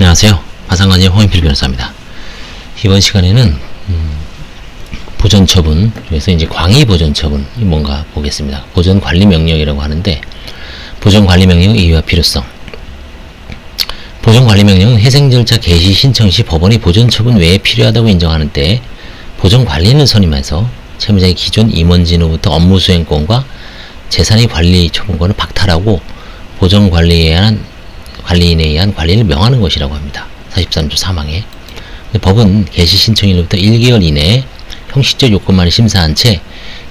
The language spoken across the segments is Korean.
안녕하세요. 화상관계 홍인필 변호사입니다. 이번 시간에는 보전처분 중에서 이제 광의보전처분이 뭔가 보겠습니다. 보전관리명령이라고 하는데, 보전관리명령 이유와 필요성. 보전관리명령은 회생절차 개시 신청 시 법원이 보전처분 외에 필요하다고 인정하는 때에 보전관리인을 선임해서 채무자의 기존 임원진으로부터 업무수행권과 재산의 관리 처분권을 박탈하고 보전관리인에 의한 관리를 명하는 것이라고 합니다. 43조 3항에. 법은 개시 신청일로부터 1개월 이내에 형식적 요건만을 심사한 채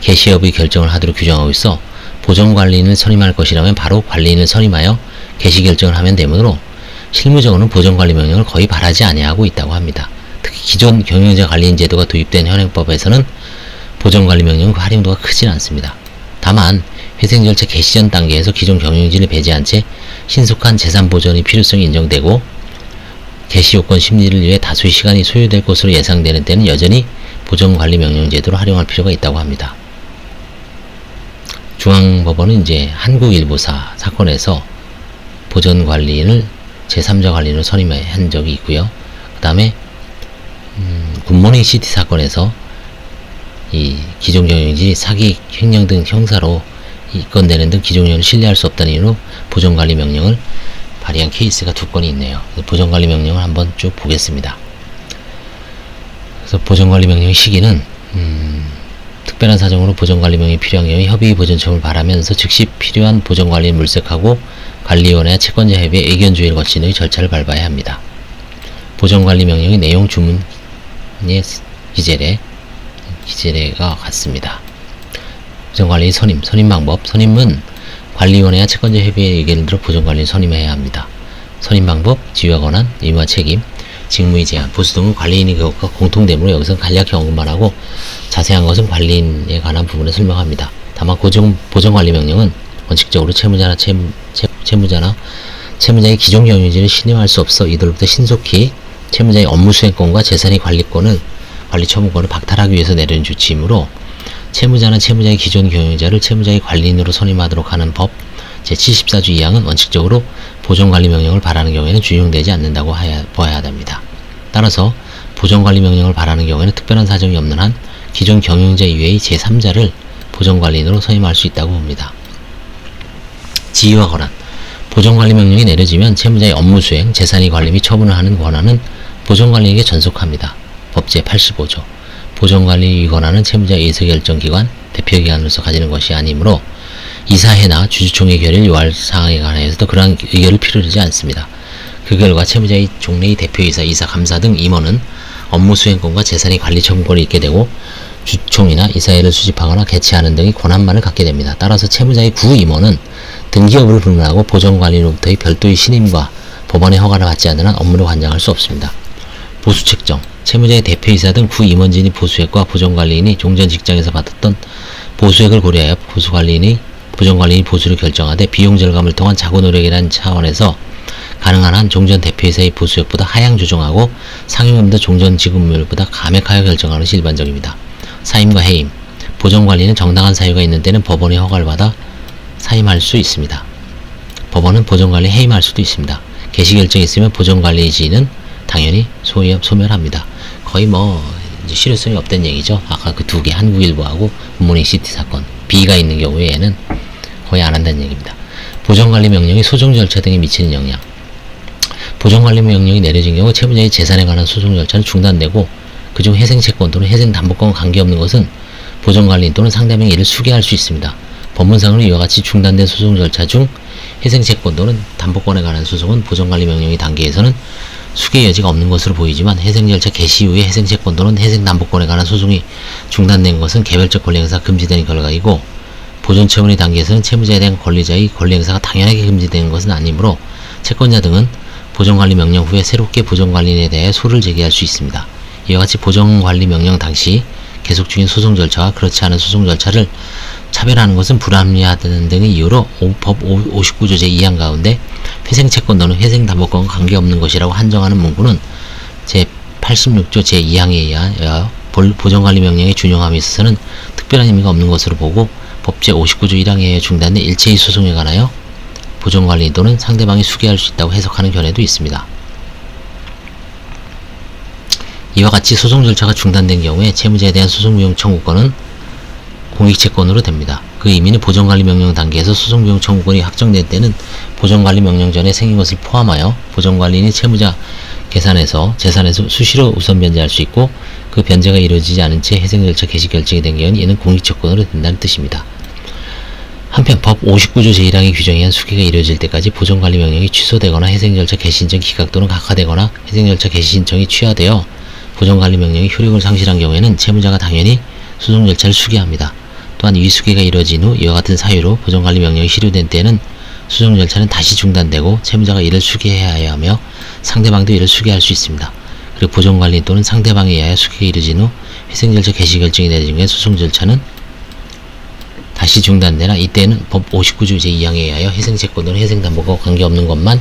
개시 여부의 결정을 하도록 규정하고 있어 보전관리인을 선임할 것이라면 바로 관리인을 선임하여 개시 결정을 하면 되므로 실무적으로는 보전관리명령을 거의 바라지 아니하고 있다고 합니다. 특히 기존 경영자 관리인 제도가 도입된 현행법에서는 보전관리명령의 활용도가 크진 않습니다. 다만 회생절차 개시 전 단계에서 기존 경영진을 배제한 채 신속한 재산 보전의 필요성이 인정되고 개시 요건 심리를 위해 다수의 시간이 소요될 것으로 예상되는 때는 여전히 보전관리명령 제도를 활용할 필요가 있다고 합니다. 중앙법원은 이제 한국일보사 사건에서 보전관리인을 제3자 관리인으로 선임한 적이 있고요. 그 다음에 굿모닝 시티 사건에서 이 기존 경영진이 사기, 횡령 등 형사로 입건되는 등 기존 경영을 신뢰할 수 없다는 이유로 보전관리명령을 발의한 케이스가 2건이 있네요. 보전관리명령을 한번 쭉 보겠습니다. 그래서 보전관리명령의 시기는 특별한 사정으로 보전관리명령이 필요한 경우에 협의 보전청을 바라면서 즉시 필요한 보전관리를 물색하고 관리위원회와 채권자 협의회 의견조회를 거치는 절차를 밟아야 합니다. 보전관리명령의 내용 주문의 기재례가 같습니다. 보전관리인 선임 방법. 선임은 관리위원회와 채권자 협의회의 의견을 들어 보전관리인 선임해야 합니다. 선임 방법, 지위와 권한, 의무와 책임, 직무의 제한, 보수 등은 관리인의 그것과 공통되므로 여기서 간략히 언급만 하고 자세한 것은 관리인에 관한 부분에 설명합니다. 다만 보전관리명령은 원칙적으로 채무자나 채무자의 기존 경영진을 신뢰할 수 없어 이들로부터 신속히 채무자의 업무수행권과 재산의 관리 처분권을 박탈하기 위해서 내려진 조치이므로 채무자는 채무자의 기존 경영자를 채무자의 관리인으로 선임하도록 하는 법 제74조 2항은 원칙적으로 보전관리명령을 바라는 경우에는 준용되지 않는다고 보아야 합니다. 따라서 보전관리명령을 바라는 경우에는 특별한 사정이 없는 한 기존 경영자 이외의 제3자를 보전관리인으로 선임할 수 있다고 봅니다. 지위와 권한. 보전관리명령이 내려지면 채무자의 업무수행, 재산의 관리 및 처분을 하는 권한은 보전관리인에게 전속합니다. 법 제85조. 보전관리 권한은 채무자의 의사결정기관, 대표기관으로서 가지는 것이 아니므로 이사회나 주주총회 결의를 요할 사항에 관하여서도 그러한 의결을 필요로 하지 않습니다. 그 결과 채무자의 종래의 대표이사, 이사감사 등 임원은 업무수행권과 재산의 관리 처분권을 잃게 되고 주총이나 이사회를 수집하거나 개최하는 등의 권한만을 갖게 됩니다. 따라서 채무자의 구임원은 등기 여부를 불문하고 보전관리로부터의 별도의 신임과 법원의 허가를 받지 않는 한 업무를 관장할 수 없습니다. 보수 책정. 채무자의 대표이사 등 구임원진이 보수액과 보전관리인이 종전 직장에서 받았던 보수액을 고려하여 보전관리인이 보수를 결정하되 비용 절감을 통한 자구 노력이라는 차원에서 가능한 한 종전 대표이사의 보수액보다 하향 조정하고 상임금도 종전 지급률보다 감액하여 결정하는 것이 일반적입니다. 사임과 해임. 보전관리는 정당한 사유가 있는 때는 법원의 허가를 받아 사임할 수 있습니다. 법원은 보전관리 해임할 수도 있습니다. 개시결정이 있으면 보전관리의 지위는 당연히 소멸합니다. 거의 이제 실효성이 없다는 얘기죠. 아까 그 2개, 한국일보하고 굿모닝 시티 사건. B가 있는 경우에는 거의 안 한다는 얘기입니다. 보전관리명령이 소송 절차 등에 미치는 영향. 보전관리명령이 내려진 경우 채무자의 재산에 관한 소송 절차는 중단되고 그중 회생채권 또는 회생담보권과 관계없는 것은 보전관리인 또는 상대방이 이를 수개할 수 있습니다. 법문상으로 이와 같이 중단된 소송 절차 중 회생채권 또는 담보권에 관한 소송은 보전관리명령의 단계에서는 수개 여지가 없는 것으로 보이지만 회생절차 개시 이후에 회생채권 또는 회생담보권에 관한 소송이 중단된 것은 개별적 권리행사가 금지되는 결과이고 보전처분의 단계에서는 채무자에 대한 권리자의 권리행사가 당연하게 금지되는 것은 아니므로 채권자 등은 보전관리명령 후에 새롭게 보전관리인에 대해 소를 제기할 수 있습니다. 이와 같이 보전관리명령 당시 계속 중인 소송 절차와 그렇지 않은 소송 절차를 차별하는 것은 불합리하다는 등의 이유로 법 59조 제2항 가운데 회생채권 또는 회생담보권과 관계없는 것이라고 한정하는 문구는 제86조 제2항에 의하여 보전관리명령의 준용함에 있어서는 특별한 의미가 없는 것으로 보고 법 제59조 1항에 의해 중단된 일체의 소송에 관하여 보전관리인 또는 상대방이 수개할 수 있다고 해석하는 견해도 있습니다. 이와 같이 소송 절차가 중단된 경우에 채무자에 대한 소송비용 청구권은 공익채권으로 됩니다. 그 의미는 보전관리명령 단계에서 소송비용 청구권이 확정된 때는 보전관리명령 전에 생긴 것을 포함하여 보전관리인이 채무자 재산에서 수시로 우선 변제할 수 있고, 그 변제가 이루어지지 않은 채 회생절차 개시 결정이 된 경우는 이는 공익채권으로 된다는 뜻입니다. 한편 법 59조 제1항의 규정에 의한 수기가 이루어질 때까지 보전관리명령이 취소되거나 회생절차 개시신청 기각 또는 각하되거나 회생절차 개시신청이 취하되어 보전관리명령이 효력을 상실한 경우에는 채무자가 당연히 소송절차를 수기합니다. 또한 위 수기가 이루어진 후 이와 같은 사유로 보전관리명령이 실효된 때는 소송절차는 다시 중단되고 채무자가 이를 수기해야 하며 상대방도 이를 수기할 수 있습니다. 그리고 보전관리인 또는 상대방에 의하여 수기가 이루어진 후 회생절차 개시 결정이 내려진 경우에 소송절차는 다시 중단되나 이때는 법 59조 제2항에 의하여 회생채권 또는 회생담보권과 관계없는 것만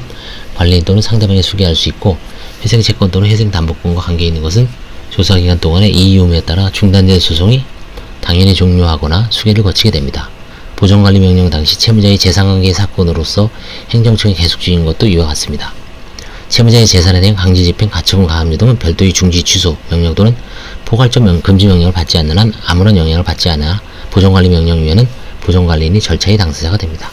관리인 또는 상대방에 수기할 수 있고, 회생채권 또는 회생담보권과 관계있는 것은 조사기간 동안의 이의유무에 따라 중단된 소송이 당연히 종료하거나 수기를 거치게 됩니다. 보전관리명령 당시 채무자의 재산관계 사건으로서 행정청이 계속 중인 것도 이와 같습니다. 채무자의 재산에 대한 강제집행, 가처분, 가압류 등은 별도의 중지, 취소, 명령 또는 포괄적 금지 명령을 받지 않는 한 아무런 영향을 받지 않아 보전관리명령 위에는 보전관리인이 절차의 당사자가 됩니다.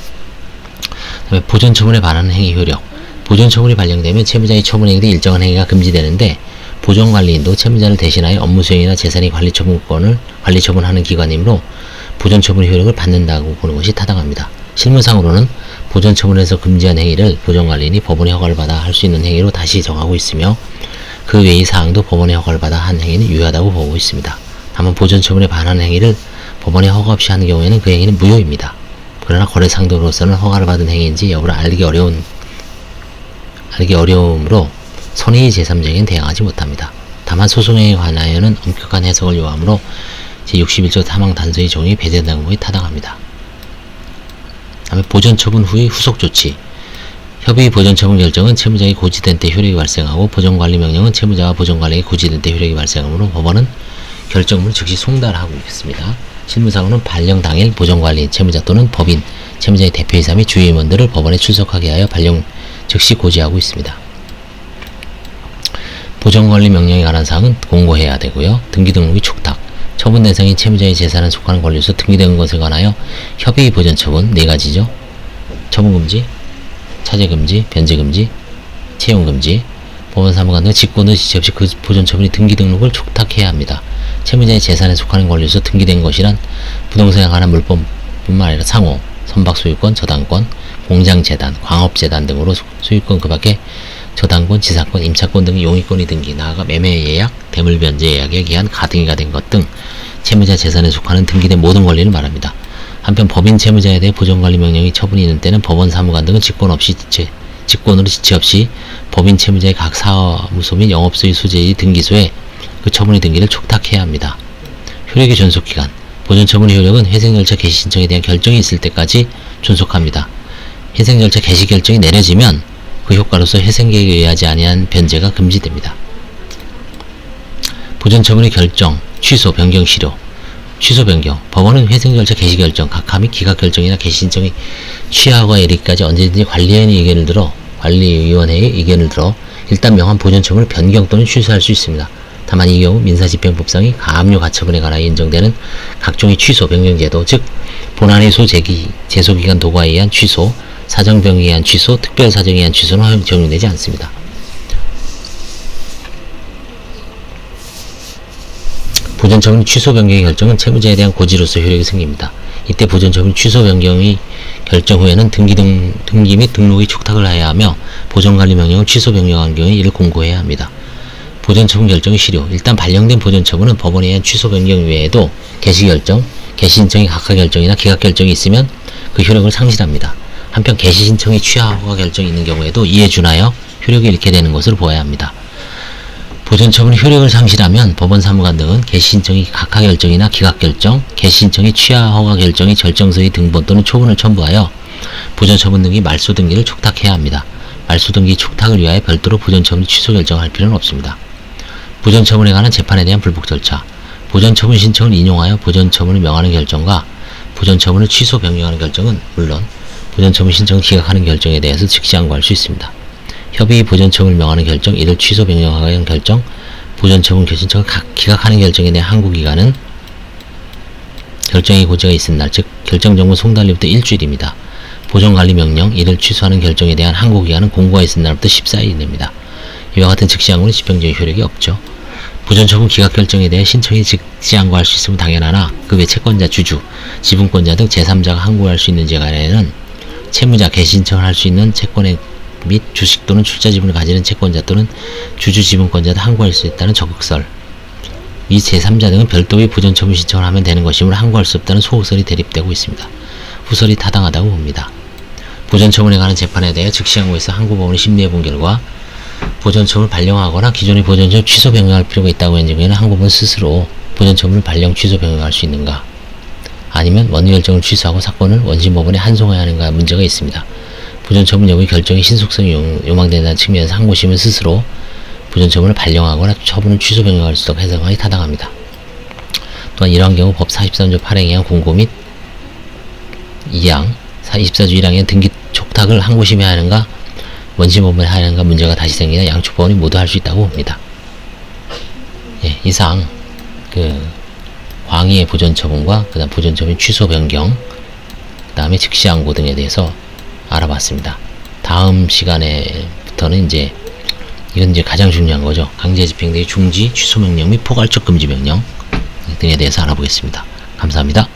다음에 보전처분에 반하는 행위 효력. 보전처분이 발령되면 채무자의 처분행위로 일정한 행위가 금지되는데, 보전관리인도 채무자를 대신하여 업무수행이나 재산의 관리처분하는 기관이므로 보전처분의 효력을 받는다고 보는 것이 타당합니다. 실무상으로는 보전처분에서 금지한 행위를 보전관리인이 법원의 허가를 받아 할 수 있는 행위로 다시 정하고 있으며, 그 외의 사항도 법원의 허가를 받아 한 행위는 유효하다고 보고 있습니다. 다만 보전처분에 반하는 행위를 법원의 허가 없이 하는 경우에는 그 행위는 무효입니다. 그러나 거래상도로서는 허가를 받은 행위인지 여부를 알기 어려우므로 선의 제3자에게는 대항하지 못합니다. 다만 소송에 관하여는 엄격한 해석을 요하므로 제61조 사망 단서의 정의 배제된다는 것이 타당합니다. 다음에 보전처분 후의 후속조치. 협의 보전처분 결정은 채무자의 고지된 때 효력이 발생하고, 보전관리명령은 채무자와 보전관리에게 고지된 때 효력이 발생하므로 법원은 결정문을 즉시 송달하고 있습니다. 실무상으로는 발령 당일 보전관리인, 채무자 또는 법인, 채무자의 대표이사 및 주임원들을 법원에 출석하게 하여 발령 즉시 고지하고 있습니다. 보전관리명령에 관한 사항은 공고해야 되고요. 등기등록의 촉탁. 처분 대상인 채무자의 재산에 속하는 권리로서 등기된 것에 관하여 협의 보전처분 4가지죠. 처분금지, 차제금지, 변제금지, 채용금지. 법원사무관 등 직권의 지체 없이 그 보전처분이 등기등록을 촉탁해야 합니다. 채무자의 재산에 속하는 권리로서 등기된 것이란 부동산에 관한 물품뿐만 아니라 상호, 선박소유권, 저당권, 공장재단, 광업재단 등으로 소유권, 그 밖에 저당권, 지사권, 임차권 등의 용의권이 등기, 나아가 매매예약, 대물변제 예약에 기한 가등기가 된 것 등 채무자 재산에 속하는 등기된 모든 권리를 말합니다. 한편 법인 채무자에 대해 보전관리명령이 처분이 있는 때는 법원 사무관 등은 직권으로 지체 없이 법인 채무자의 각 사무소 및 영업소의 소재의 등기소에 그 처분의 등기를 촉탁해야 합니다. 효력의 존속기간. 보전처분의 효력은 회생절차 개시 신청에 대한 결정이 있을 때까지 존속합니다. 회생절차 개시 결정이 내려지면 그 효과로서 회생계획에 의하지 아니한 변제가 금지됩니다. 보전처분의 결정, 취소, 변경, 실효. 취소, 변경. 법원은 회생절차 개시 결정, 각하 및 기각 결정이나 개시 신청이 취하가 이르기까지 언제든지 관리위원회의 의견을 들어 일단 명한 보전처분을 변경 또는 취소할 수 있습니다. 다만 이 경우 민사집행법상의 가압류 가처분에 관하여 인정되는 각종의 취소, 변경제도, 즉 본안의 제소기간 도과에 의한 취소, 사정변경에 의한 취소, 특별사정에 의한 취소는 적용되지 않습니다. 보전처분 취소 변경의 결정은 채무자에 대한 고지로서 효력이 생깁니다. 이때 보전처분 취소 변경의 결정 후에는 등기 및 등록의 촉탁을 해야 하며, 보전관리명령을 취소 변경한 경우에 이를 공고해야 합니다. 보전처분 결정의 실효. 일단 발령된 보전처분은 법원에 의한 취소 변경 외에도 개시결정, 개시신청의 각하 결정이나 기각 결정이 있으면 그 효력을 상실합니다. 한편 개시신청의 취하 허가 결정이 있는 경우에도 이에 준하여 효력을 잃게 되는 것으로 보아야 합니다. 보전처분이 효력을 상실하면 법원 사무관 등은 개시신청의 각하 결정이나 기각 결정, 개시신청의 취하 허가 결정의 절정서의 등본 또는 초본을 첨부하여 보전처분 등기 말소 등기를 촉탁해야 합니다. 말소 등기 촉탁을 위하여 별도로 보전처분 취소 결정할 필요는 없습니다. 보전처분에 관한 재판에 대한 불복 절차. 보전처분 신청을 인용하여 보전처분을 명하는 결정과 보전처분을 취소 변경하는 결정은 물론 보전처분 신청을 기각하는 결정에 대해서 즉시 항고할 수 있습니다. 협의 보전처분을 명하는 결정, 이를 취소 변경하는 결정, 부전처분 결신청을 기각하는 결정에 대한 항고기간은 결정의 고지가 있은 날, 즉 결정정보 송달일부터 일주일입니다. 보존관리명령, 이를 취소하는 결정에 대한 항고기간은 공고가 있은 날부터 14일이 됩니다. 이와 같은 즉시항고는 집행적인 효력이 없죠. 부전처분 기각 결정에 대해 신청이 즉시항고할 수 있으면 당연하나 그 외 채권자, 주주, 지분권자 등 제3자가 항고할 수 있는지에 관해는 채무자, 개신청을 할 수 있는 채권의 및 주식 또는 출자 지분을 가지는 채권자 또는 주주 지분권자도 항고할 수 있다는 적극설, 이 제3자 등은 별도의 부전처분 신청을 하면 되는 것이므로 항고할 수 없다는 소극설이 대립되고 있습니다. 후설이 타당하다고 봅니다. 부전처분에 관한 재판에 대해 즉시항고에서 항고법원이 심리해본 결과 부전처분을 발령하거나 기존의 부전처분 취소 변경할 필요가 있다고 한 경우에는 항고법은 스스로 부전처분을 발령, 취소 변경할 수 있는가, 아니면 원결정을 취소하고 사건을 원심법원에 환송해야 하는가 문제가 있습니다. 부전처분 여부의 결정의 신속성이 요망된다는 측면에서 항고심은 스스로 부전처분을 발령하거나 처분을 취소 변경할 수 있도록 해석하기 타당합니다. 또한 이러한 경우 법 43조 8행에 의한 공고 및 2항, 24조 1항에 의한 등기 촉탁을 항고심해야 하는가 원심법원에 해야 하는가 문제가 다시 생기나 양쪽 법원이 모두 할 수 있다고 봅니다. 예, 이상 광의의 부전처분과 그 다음 부전처분 취소 변경, 그 다음에 즉시항고 등에 대해서 알아봤습니다. 다음 시간에부터는 이건 이제 가장 중요한 거죠. 강제집행대의 중지, 취소명령 및 포괄적 금지명령 등에 대해서 알아보겠습니다. 감사합니다.